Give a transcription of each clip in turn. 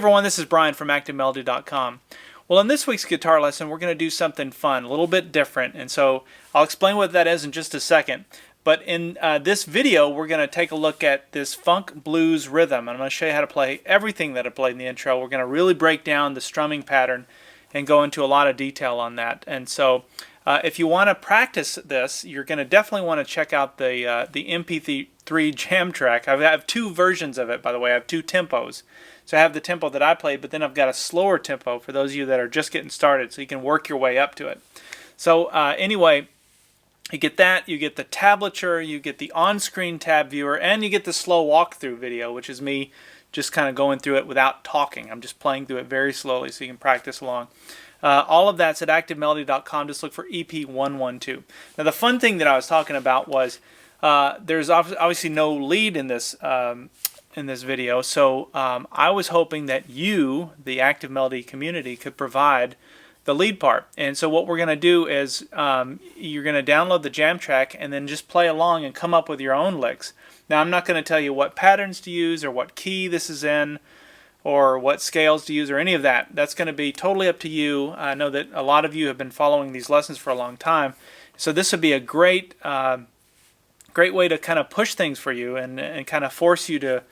everyone, this is Brian from ActiveMelody.com. Well, in this week's guitar lesson, we're going to do something fun, a little bit different, and so I'll explain what that is in just a second. But in this video, we're going to take a look at this funk blues rhythm. I'm going to show you how to play everything that I played in the intro. We're going to really break down the strumming pattern and go into a lot of detail on that. And so if you want to practice this, you're going to definitely want to check out the MP3 jam track. I have two versions of it, by the way. I have two tempos. So I have the tempo that I played, but then I've got a slower tempo for those of you that are just getting started, so you can work your way up to it. So anyway, you get that, you get the tablature, you get the on-screen tab viewer, and you get the slow walkthrough video, which is me just kind of going through it without talking. I'm just playing through it very slowly so you can practice along. All of that's at ActiveMelody.com. Just look for EP112. Now the fun thing that I was talking about was there's obviously no lead in this video, so I was hoping that you, the Active Melody community, could provide the lead part. And so what we're going to do is you're going to download the jam track and then just play along and come up with your own licks. Now I'm not going to tell you what patterns to use or what key this is in or what scales to use or any of that. That's going to be totally up to you. I know that a lot of you have been following these lessons for a long time, so this would be a great way to kind of push things for you and kind of force you to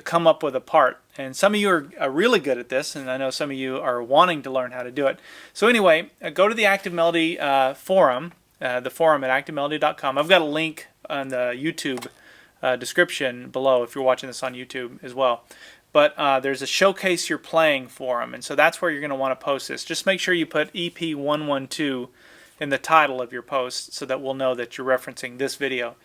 come up with a part. And some of you are really good at this, and I know some of you are wanting to learn how to do it. So anyway, go to the Active Melody forum, the forum at ActiveMelody.com. I've got a link on the YouTube description below if you're watching this on YouTube as well. But there's a Showcase Your Playing forum, and so that's where you're going to want to post this. Just make sure you put EP112 in the title of your post so that we'll know that you're referencing this video.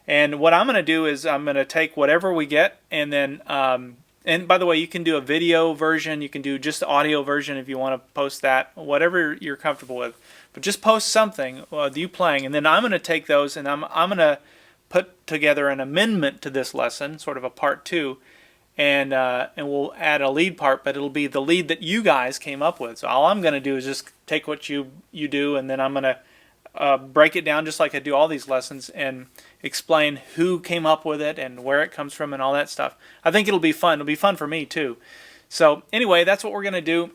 And what I'm going to do is I'm going to take whatever we get, and then, and by the way, you can do a video version, you can do just the audio version if you want to post that, whatever you're comfortable with. But just post something with you playing, and then I'm going to take those and I'm going to put together an amendment to this lesson, sort of a part 2, and we'll add a lead part, but it'll be the lead that you guys came up with. So all I'm going to do is just take what you do, and then I'm going to break it down just like I do all these lessons and explain who came up with it and where it comes from and all that stuff. I think it'll be fun. It'll be fun for me too. So anyway, that's what we're going to do.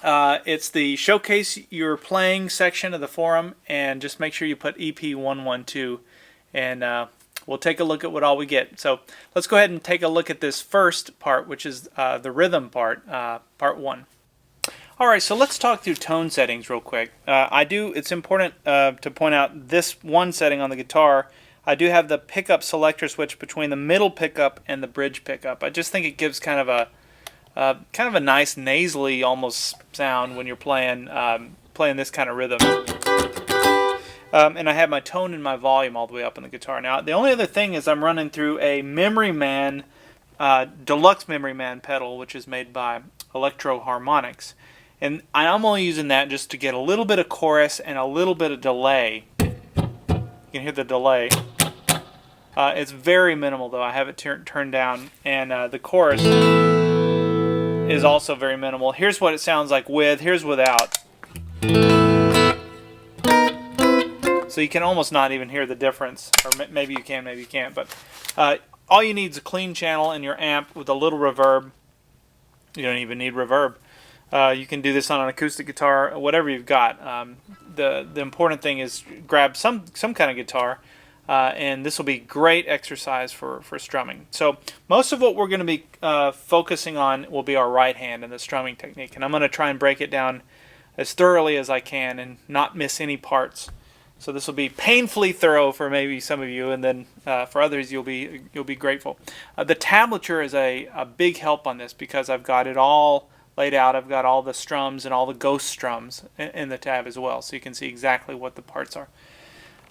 It's the Showcase Your Playing section of the forum, and just make sure you put EP112, and we'll take a look at what all we get. So let's go ahead and take a look at this first part, which is the rhythm part, part 1. Alright, so let's talk through tone settings real quick. It's important to point out this one setting on the guitar. I do have the pickup selector switch between the middle pickup and the bridge pickup. I just think it gives kind of a nice nasally almost sound when you're playing this kind of rhythm. And I have my tone and my volume all the way up on the guitar. Now the only other thing is I'm running through a Memory Man, deluxe Memory Man pedal, which is made by Electro Harmonics. And I'm only using that just to get a little bit of chorus and a little bit of delay. You can hear the delay. It's very minimal though. I have it turned down. And the chorus is also very minimal. Here's what it sounds like with, here's without. So you can almost not even hear the difference. Or maybe you can, maybe you can't. But all you need is a clean channel in your amp with a little reverb. You don't even need reverb. You can do this on an acoustic guitar, whatever you've got. The important thing is grab some kind of guitar, and this will be great exercise for strumming. So most of what we're going to be focusing on will be our right hand and the strumming technique, and I'm going to try and break it down as thoroughly as I can and not miss any parts. So this will be painfully thorough for maybe some of you, and then for others you'll be grateful. The tablature is a big help on this because I've got it all laid out. I've got all the strums and all the ghost strums in the tab as well, so you can see exactly what the parts are.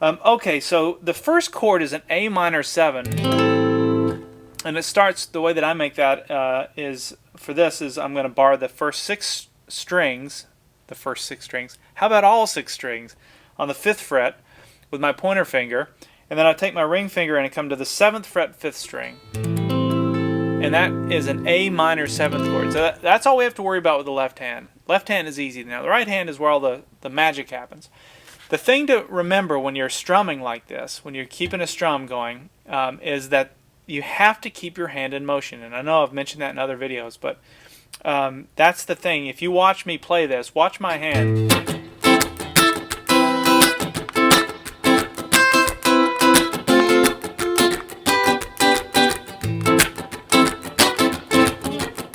Okay, so the first chord is an A minor 7, and it starts, the way that I make that is I'm going to bar the first 6 strings, how about all 6 strings, on the 5th fret with my pointer finger, and then I take my ring finger and I come to the 7th fret 5th string. And that is an A minor 7th chord. So that's all we have to worry about with the left hand. Left hand is easy. Now the right hand is where all the magic happens. The thing to remember when you're strumming like this, when you're keeping a strum going, is that you have to keep your hand in motion. And I know I've mentioned that in other videos, but That's the thing. If you watch me play this, watch my hand.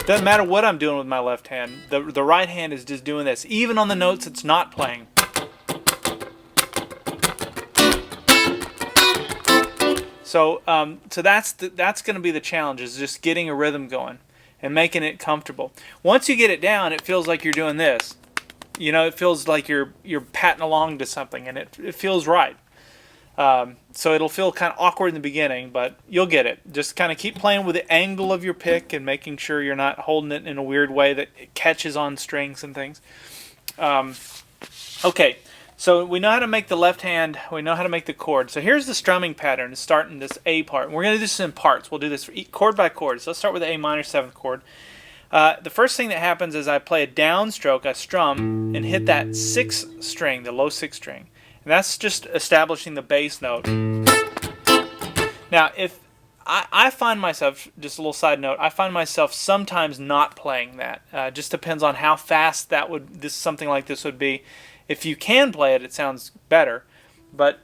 Doesn't matter what I'm doing with my left hand. The right hand is just doing this, even on the notes it's not playing. So that's going to be the challenge, is just getting a rhythm going and making it comfortable. Once you get it down, it feels like you're doing this. You know, it feels like you're patting along to something, and it feels right. So it'll feel kind of awkward in the beginning, but you'll get it. Just kind of keep playing with the angle of your pick and making sure you're not holding it in a weird way that it catches on strings and things. Okay, so we know how to make the left hand. We know how to make the chord. So here's the strumming pattern, starting this A part. We're going to do this in parts. We'll do this chord by chord. So let's start with the A minor 7th chord. The first thing that happens is I play a downstroke, I strum, and hit that 6th string, the low 6th string. And that's just establishing the bass note. Now, if I find myself, just a little side note, I find myself sometimes not playing that. Just depends on how fast something like this would be. If you can play it, it sounds better. But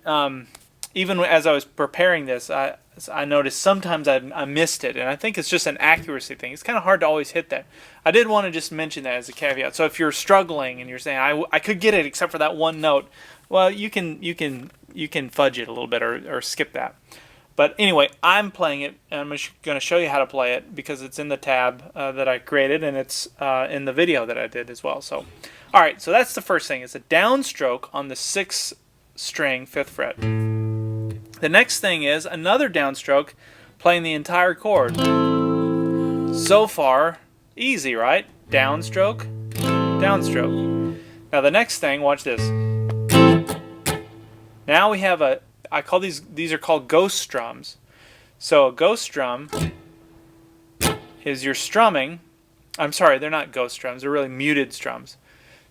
even as I was preparing this, I noticed sometimes I missed it, and I think it's just an accuracy thing. It's kind of hard to always hit that. I did want to just mention that as a caveat. So if you're struggling and you're saying I could get it except for that one note, well, you can fudge it a little bit or skip that. But anyway, I'm playing it, and I'm going to show you how to play it because it's in the tab that I created, and it's in the video that I did as well. So, all right, so that's the first thing. It's a downstroke on the 6th string, 5th fret. The next thing is another downstroke playing the entire chord. So far, easy, right? Downstroke, downstroke. Now the next thing, watch this. Now we have I call these are called ghost strums. So a ghost strum is your strumming. I'm sorry, they're not ghost strums, they're really muted strums.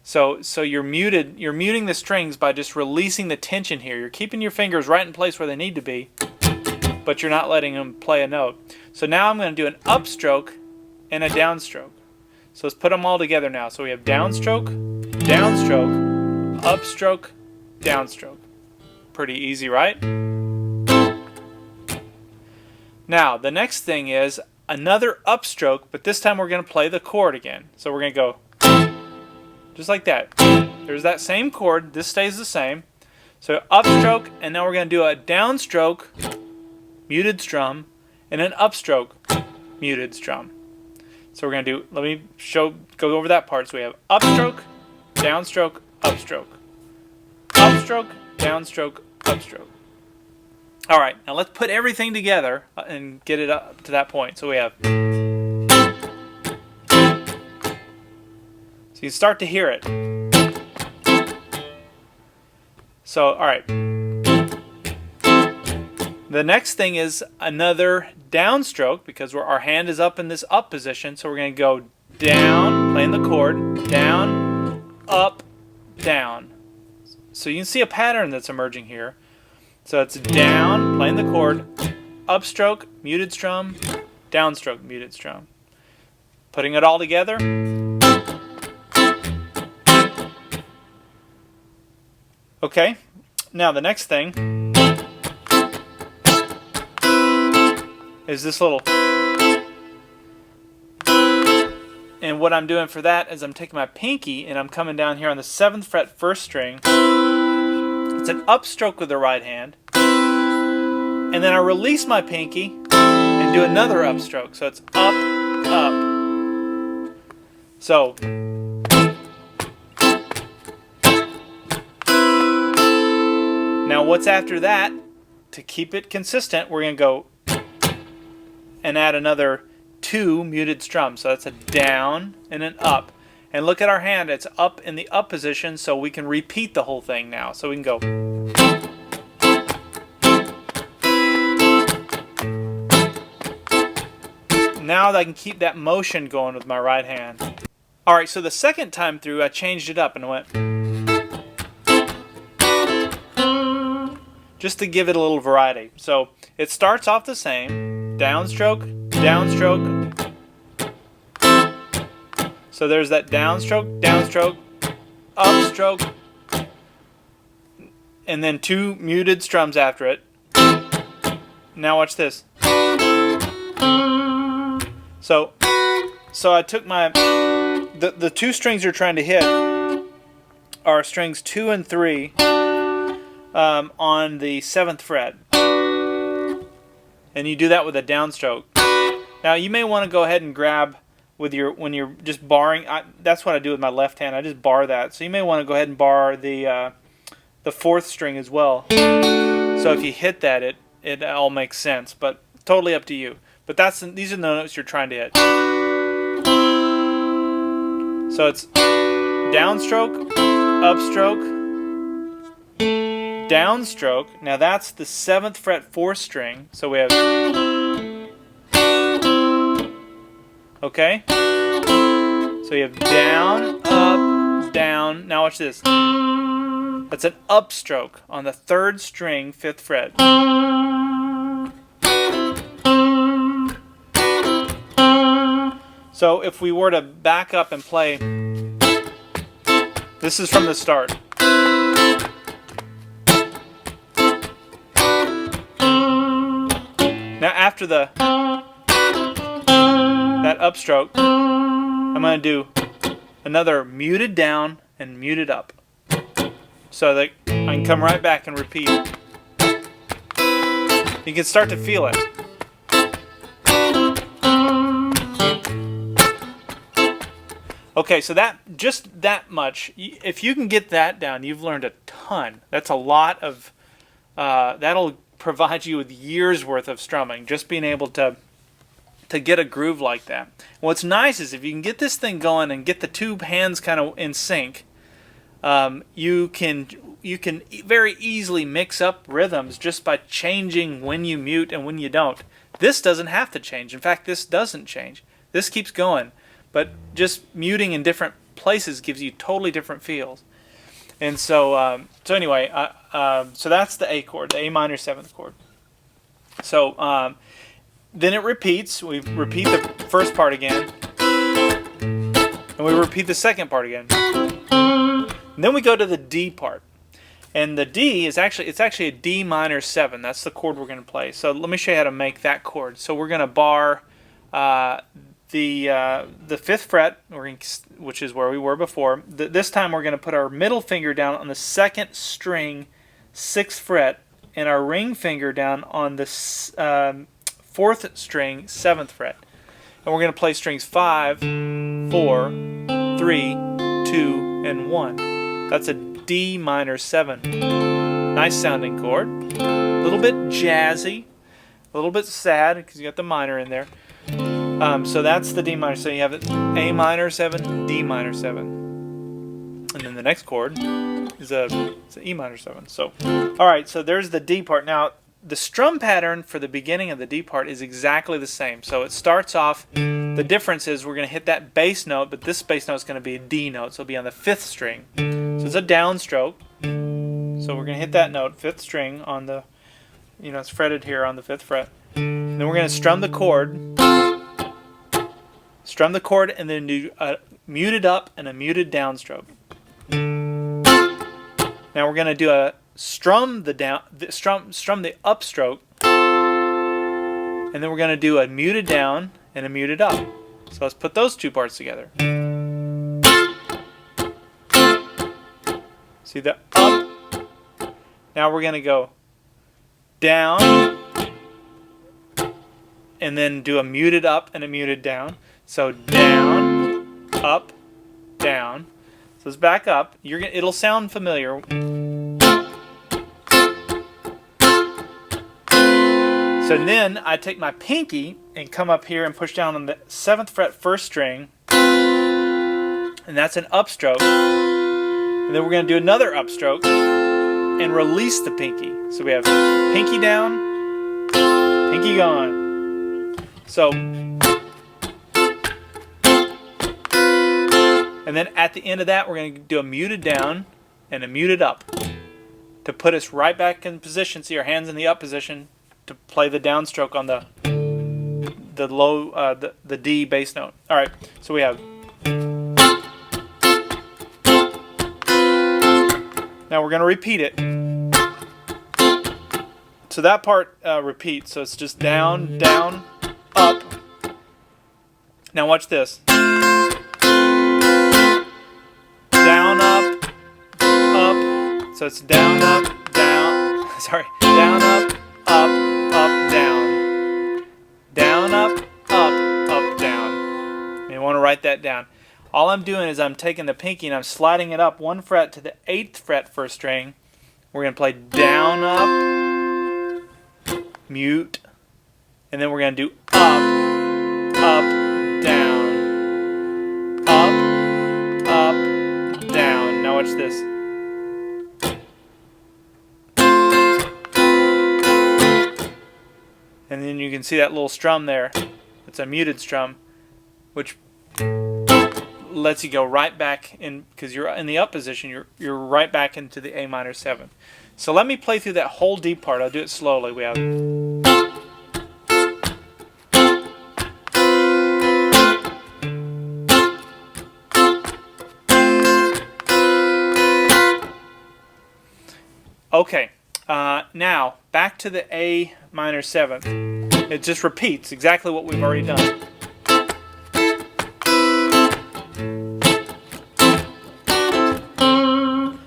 So you're muting the strings by just releasing the tension here. You're keeping your fingers right in place where they need to be, but you're not letting them play a note. So now I'm going to do an upstroke and a downstroke. So let's put them all together now. So we have downstroke, downstroke, upstroke, downstroke. Pretty easy, right? Now, the next thing is another upstroke, but this time we're going to play the chord again. So we're going to go just like that. There's that same chord. This stays the same. So upstroke, and now we're going to do a downstroke, muted strum, and an upstroke, muted strum. So we're going to do, let me go over that part. So we have upstroke, downstroke, upstroke. Upstroke, downstroke, upstroke. All right, now let's put everything together and get it up to that point. So we have, so you start to hear it. So, all right. The next thing is another downstroke because our hand is up in this up position. So we're going to go down, playing the chord, down, up, down. So you can see a pattern that's emerging here. So it's down, playing the chord, upstroke, muted strum, downstroke, muted strum. Putting it all together. Okay, now the next thing is this little, and what I'm doing for that is I'm taking my pinky and I'm coming down here on the 7th fret 1st string. It's an upstroke with the right hand, and then I release my pinky and do another upstroke. So it's up, up. So now what's after that? To keep it consistent, we're going to go and add another 2 muted strums. So that's a down and an up. And look at our hand, it's up in the up position, so we can repeat the whole thing now. So we can go. Now I can keep that motion going with my right hand. Alright, so the second time through I changed it up and went, just to give it a little variety. So it starts off the same, downstroke, downstroke, So there's that downstroke, downstroke, upstroke, and then 2 muted strums after it. Now watch this. So I took my the 2 strings you're trying to hit are strings 2 and 3 on the 7th fret, and you do that with a downstroke. Now you may want to go ahead and grab with your, when you're just barring. That's what I do with my left hand. I just bar that. So you may want to go ahead and bar the 4th string as well. So if you hit that, it all makes sense. But totally up to you. But these are the notes you're trying to hit. So it's downstroke, upstroke, downstroke. Now that's the 7th fret 4th string. So we have, okay? So you have down, up, down. Now watch this. That's an upstroke on the 3rd string, 5th fret. So if we were to back up and play, this is from the start. Now after that upstroke, I'm going to do another muted down and muted up, so that I can come right back and repeat. You can start to feel it. Okay, so just that much. If you can get that down, you've learned a ton. That's a lot of. That'll provide you with years worth of strumming. Just being able to get a groove like that. What's nice is if you can get this thing going and get the 2 hands kind of in sync, you can very easily mix up rhythms just by changing when you mute and when you don't. This doesn't have to change. In fact, this doesn't change. This keeps going. But just muting in different places gives you totally different feels. And so, anyway, so that's the A chord, the A minor 7th chord. So then it repeats. We repeat the first part again, and we repeat the second part again. And then we go to the D part, and the D is actually a D minor 7. That's the chord we're going to play. So let me show you how to make that chord. So we're going to bar the 5th fret, which is where we were before. This time we're going to put our middle finger down on the 2nd string, 6th fret, and our ring finger down on the 4th string, 7th fret. And we're going to play strings 5, 4, 3, 2, and 1. That's a D minor 7. Nice sounding chord. A little bit jazzy, a little bit sad because you got the minor in there. So that's the D minor. So you have it A minor 7, D minor 7. And then the next chord is an E minor 7. So, alright, so there's the D part. Now, the strum pattern for the beginning of the D part is exactly the same. So it starts off, the difference is we're going to hit that bass note, but this bass note is going to be a D note. So it'll be on the 5th string. So it's a downstroke. So we're going to hit that note, 5th string, on the, it's fretted here on the 5th fret. And then we're going to strum the chord. Strum the chord and then do a muted up and a muted downstroke. Now we're going to do a strum the upstroke, and then we're going to do a muted down and a muted up. So let's put those 2 parts together. See the up. Now we're going to go down and then do a muted up and a muted down. So down, up, down. So let's back up. It'll sound familiar. So then I take my pinky and come up here and push down on the 7th fret 1st string, and that's an upstroke. And then we're going to do another upstroke and release the pinky. So we have pinky down, pinky gone. So. And then at the end of that, we're going to do a muted down and a muted up to put us right back in position. See our hands in the up position to play the downstroke on the low, the D bass note. All right, so we have Now we're going to repeat it. So that part repeats. So it's just down, down, up. Now watch this. Down, up, up. So it's down, up, down. Sorry. Down, up, down. Down, up, down. And you want to write that down. All I'm doing is I'm taking the pinky and I'm sliding it up 1 fret to the 8th fret first string. We're going to play down, up, mute, and then we're going to do up, down, up, down. Now watch this. And then you can see that little strum there. It's a muted strum, which lets you go right back in, because you're in the up position, you're right back into the A minor 7th. So let me play through that whole D part. I'll do it slowly. We have okay. Now back to the A minor 7th. It just repeats exactly what we've already done.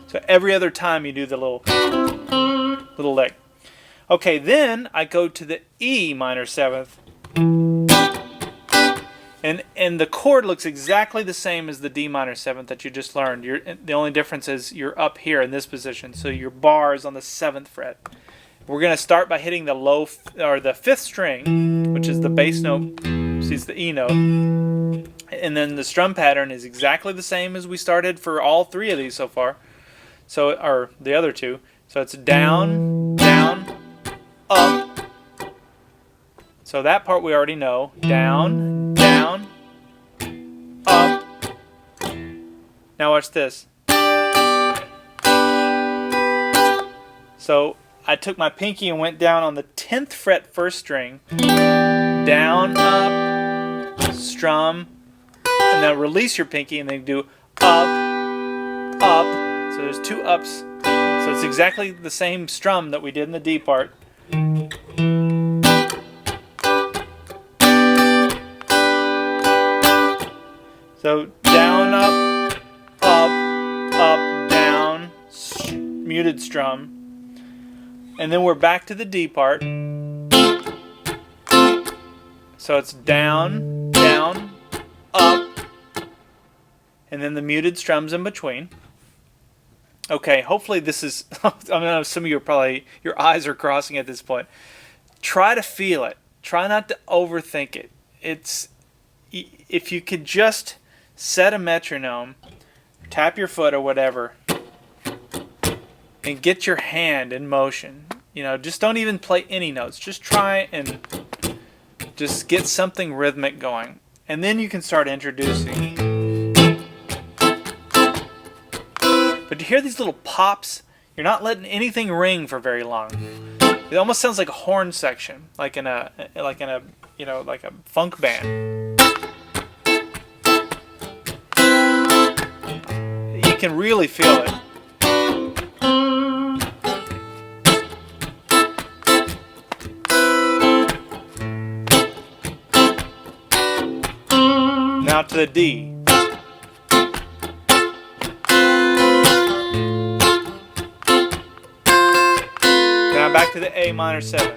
So every other time you do the little lick. Okay, then I go to the E minor 7th. And the chord looks exactly the same as the D minor 7th that you just learned. The only difference is you're up here in this position, so your bar is on the 7th fret. We're going to start by hitting the the 5th string, which is the bass note. See, it's the E note. And then the strum pattern is exactly the same as we started for all 3 of these so far. So, or the other 2. So it's down, down, up. So that part we already know. Down, down, up. Now watch this. So I took my pinky and went down on the 10th fret first string. Down, up, strum, and then release your pinky and then do up, up. So there's 2 ups. So it's exactly the same strum that we did in the D part. So down, up, down, muted strum. And then we're back to the D part. So it's down, down, up, and then the muted strums in between. Okay, hopefully this is, I know some of you are probably, your eyes are crossing at this point. Try to feel it. Try not to overthink it. If you could just set a metronome, tap your foot or whatever, and get your hand in motion. You know, just don't even play any notes. Just try and just get something rhythmic going. And then you can start introducing. But to hear these little pops, you're not letting anything ring for very long. It almost sounds like a horn section, like in a you know, like a funk band. You can really feel it. Now to the D. Now back to the A minor 7.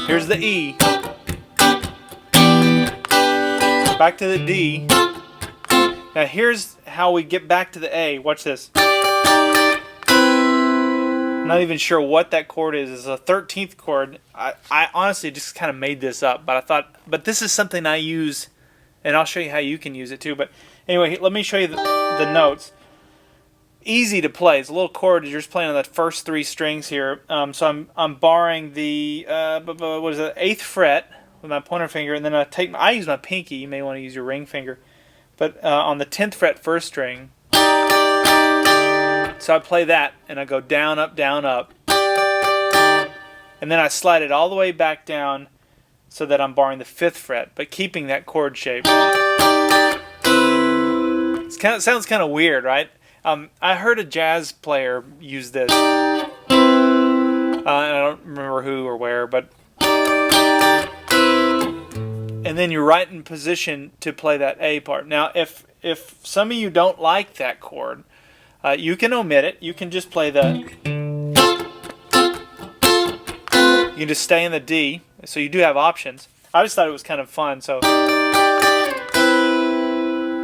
Here's the E. Back to the D. Now here's how we get back to the A. Watch this. I'm not even sure what that chord is. It's a 13th chord. I honestly just kind of made this up, but I thought, but this is something I use, and I'll show you how you can use it too. But anyway, let me show you the notes. Easy to play. It's a little chord. You're just playing on the first 3 strings here. So I'm barring the what is it, 8th fret with my pointer finger, and then I use my pinky. You may want to use your ring finger, but on the 10th fret first string. So I play that, and I go down, up, and then I slide it all the way back down. so that I'm barring the 5th fret, but keeping that chord shape. It sounds kind of weird, right? I heard a jazz player use this. I don't remember who or where, but... And then you're right in position to play that A part. Now, if some of you don't like that chord, you can omit it. You can just play the... You can just stay in the D, so you do have options. I just thought it was kind of fun, so...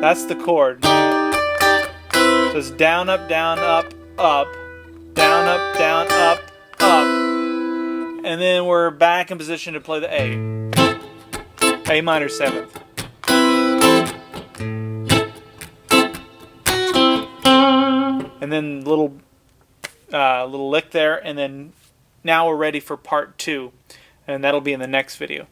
That's the chord. So it's down, up, down, up, up, down, up, down, up, up. And then we're back in position to play the A. A minor 7th. And then little lick there, and then now we're ready for part 2, and that'll be in the next video.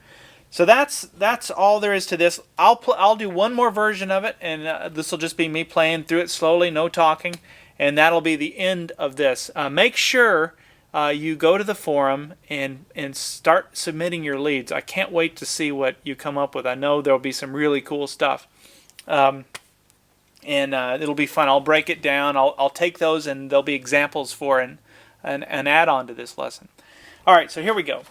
So that's all there is to this. I'll do one more version of it, and this will just be me playing through it slowly, no talking, and that'll be the end of this. Make sure you go to the forum and start submitting your leads. I can't wait to see what you come up with. I know there'll be some really cool stuff, and it'll be fun. I'll break it down. I'll take those, and there'll be examples for an add-on to this lesson. All right, so here we go.